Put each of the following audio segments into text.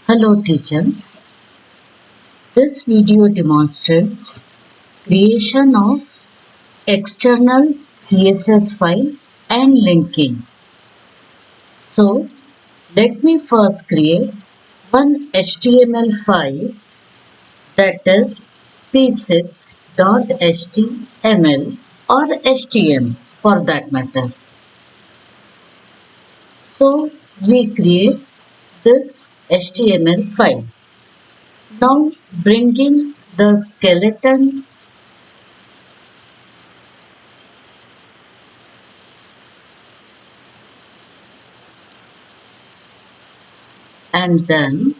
Hello teachers, this video demonstrates creation of external CSS file and linking. So let me first create one HTML file, that is p6.html or htm for that matter. So we create this HTML file. Now bringing the skeleton and then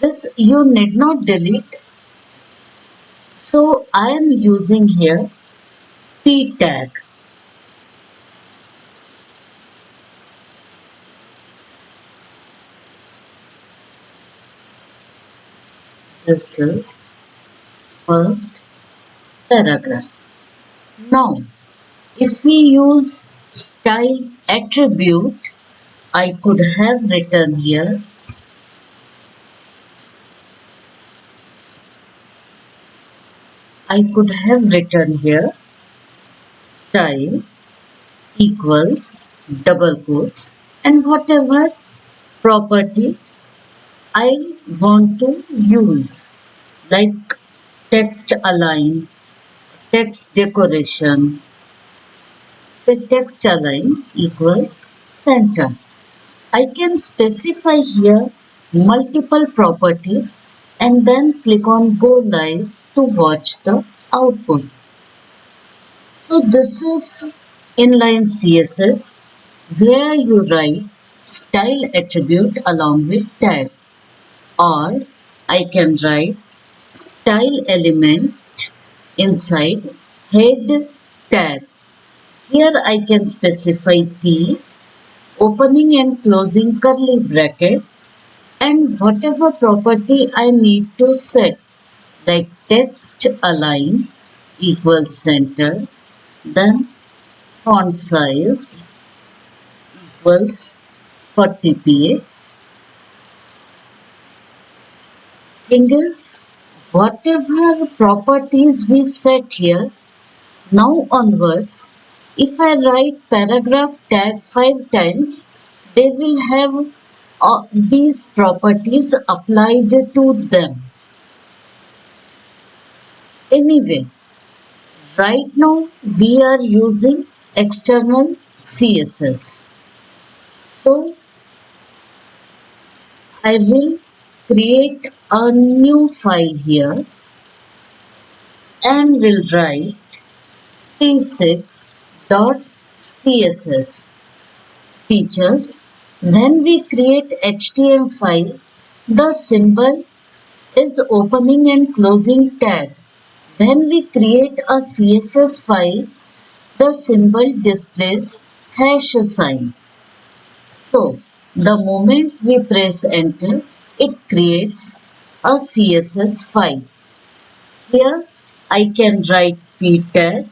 this you need not delete. So I am using here p tag. This is first paragraph. Now if we use style attribute, I could have written here style equals double quotes and whatever property I want to use, like text align, text decoration. Say text align equals center. I can specify here multiple properties and then click on go live to watch the output. So this is inline CSS where you write style attribute along with tag, or I can write style element inside head tag. Here I can specify p, opening and closing curly bracket, and whatever property I need to set, like text align equals center, then font size equals 40px. Thing is, whatever properties we set here, now onwards, if I write paragraph tag 5 times, they will have these properties applied to them. Anyway, right now we are using external CSS. So I will create a new file here and will write p6.css. Teachers, when we create HTML file, the symbol is opening and closing tag. When we create a CSS file, the symbol displays hash sign. So, the moment we press enter, it creates a CSS file. Here, I can write p tag,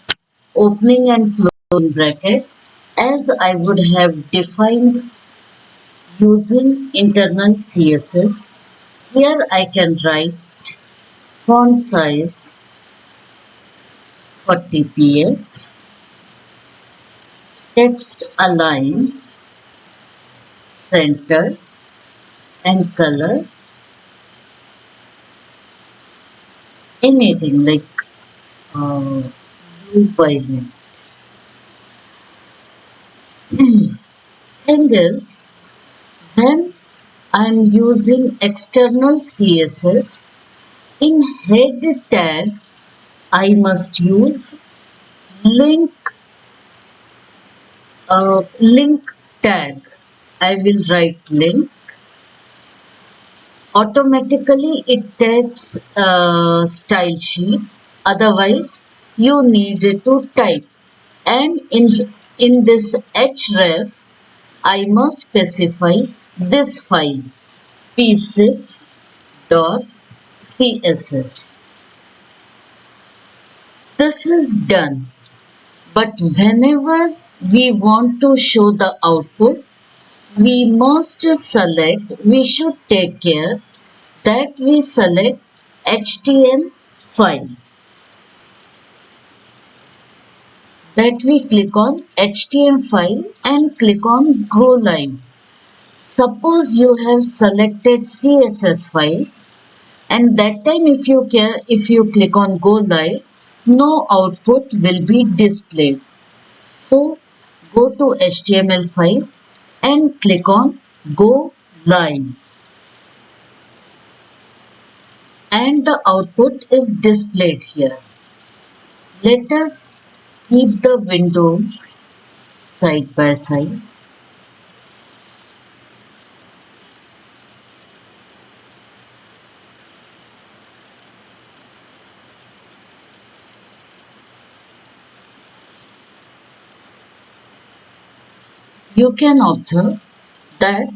opening and closing bracket, as I would have defined using internal CSS. Here I can write font size 40px, text align, center, and color anything like blue violet. Thing is, when I am using external CSS, in head tag I must use link tag. I will write link. Automatically it takes style sheet. Otherwise, you need to type. And in this href, I must specify this file p6.css. This is done. But whenever we want to show the output, we should take care that we select HTML file, that we click on HTML file and click on Go Live. Suppose you have selected CSS file, and that time if you click on Go Live, no output will be displayed. So go to HTML file and click on Go Live, and the output is displayed here. Let us keep the windows side by side. You can observe that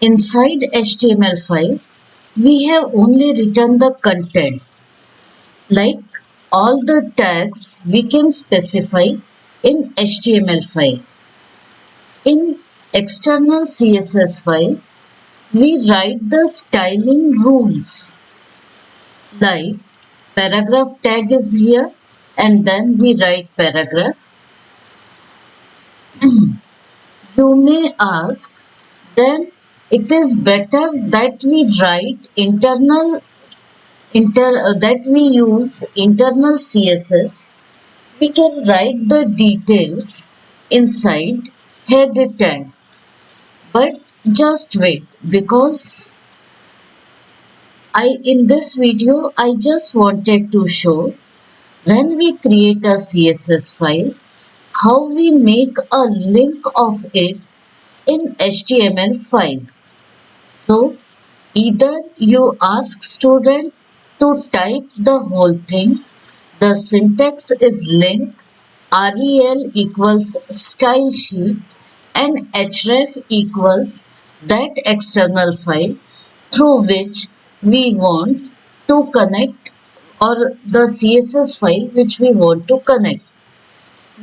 inside HTML file, we have only written the content. Like all the tags we can specify in HTML file. In external CSS file, we write the styling rules. Like paragraph tag is here, and then we write paragraph. You may ask, then it is better that we write that we use internal CSS. We can write the details inside header tag. But just wait, because in this video I just wanted to show when we create a CSS file, how we make a link of it in HTML file. So either you ask student to type the whole thing. The syntax is link, rel equals style sheet, and href equals that external file through which we want to connect, or the CSS file which we want to connect.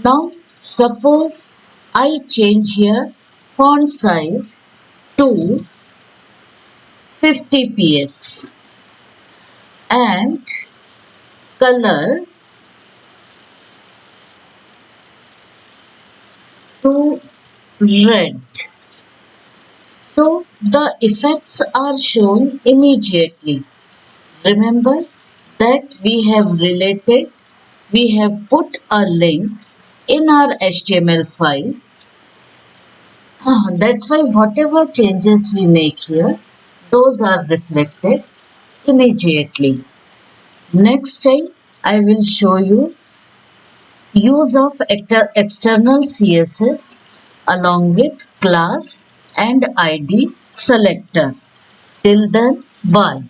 Now suppose I change here font size to 50 px and color to red. So the effects are shown immediately. Remember that we have put a link in our HTML file. That's why whatever changes we make here, those are reflected immediately. Next time, I will show you use of external CSS along with class and ID selector. Till then, bye.